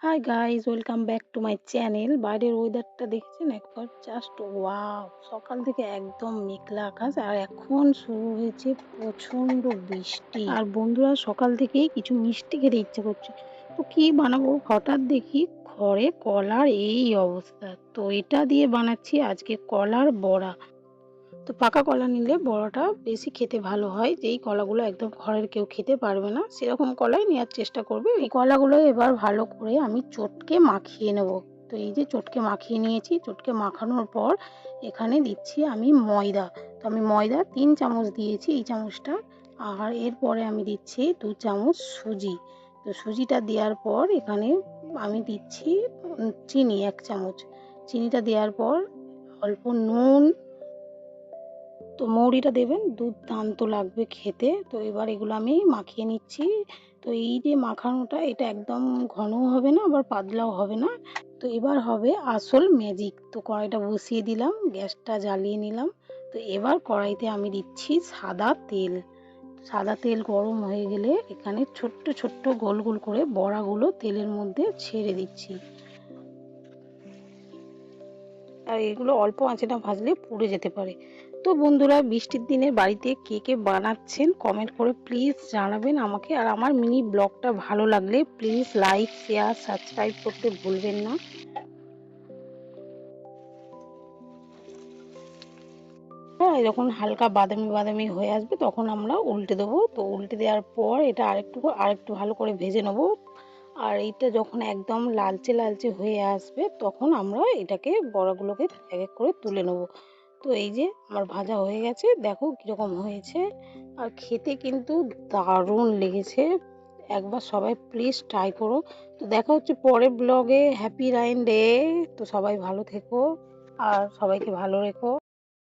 Hi guys, welcome back to my channel. বাইরের ওয়েদারটা দেখেছেন একবার? Just wow! সকাল থেকে একদম মেঘলা আকাশ আর এখন শুরু হয়েছে প্রচণ্ড বৃষ্টি। আর বন্ধুরা, সকাল থেকেই কিছু মিষ্টি খেতে ইচ্ছে করছে। তো কি বানাবো? হঠাৎ দেখি ঘরে কলার এই অবস্থা। তো এটা দিয়ে বানাচ্ছি আজকে কলার বড়া। তো পাকা কলা নিলে বড়াটা বেশি খেতে ভালো হয়। যেই কলাগুলো একদম ঘরের কেউ খেতে পারবে না সেরকম কলাই নেওয়ার চেষ্টা করবে। এই কলাগুলো এবার ভালো করে আমি চটকে মাখিয়ে নেব। তো এই যে চটকে মাখিয়ে নিয়েছি, চটকে মাখানোর পর এখানে দিচ্ছি আমি ময়দা। তো আমি ময়দা 3 চামচ দিয়েছি এই চামচটা। আর এরপরে আমি দিচ্ছি 2 চামচ সুজি। তো সুজিটা দেওয়ার পর এখানে আমি দিচ্ছি চিনি 1 চামচ। চিনিটা দেওয়ার পর অল্প নুন। তো মৌরিটা দেবেন, দুর্দান্ত লাগবে খেতে। তো এবার এগুলো আমি মাখিয়ে নিচ্ছি। তো এই যে মাখানোটা, এটা একদম ঘনও হবে না আবার পাতলাও হবে না। তো এবার হবে আসল ম্যাজিক। তো কড়াইটা বসিয়ে দিলাম, গ্যাসটা জ্বালিয়ে নিলাম। তো এবার কড়াইতে আমি দিচ্ছি সাদা তেল। সাদা তেল গরম হয়ে গেলে এখানে ছোট্ট ছোট্ট গোল গোল করে বড়াগুলো তেলের মধ্যে ছেড়ে দিচ্ছি। আর এগুলো অল্প আঁচে না ভাজলে পুড়ে যেতে পারে। তো বন্ধুরা, বৃষ্টির দিনে বাড়িতে কে কে বানাচ্ছেন কমেন্ট করে প্লিজ জানাবেন আমাকে। আর আমার মিনি ব্লগটা ভালো লাগলে প্লিজ লাইক, শেয়ার, সাবস্ক্রাইব করতে ভুলবেন না। হ্যাঁ, যখন হালকা বাদামি বাদামি হয়ে আসবে তখন আমরা উল্টে দেবো। তো উল্টে দেওয়ার পর এটা আরেকটু ভালো করে ভেজে নেবো। আর এইটা যখন একদম লালচে লালচে হয়ে আসবে তখন আমরা এটাকে বড়াগুলোকে এক এক করে তুলে নেব। তো এই যে আমার ভাজা হয়ে গেছে, দেখো কিরকম হয়েছে। আর খেতে কিন্তু দারুণ লেগেছে। একবার সবাই প্লিজ ট্রাই করো। তো দেখা হচ্ছে পরের ব্লগে। হ্যাপি রাইন ডে। তো সবাই ভালো থেকো আর সবাইকে ভালো রেখো।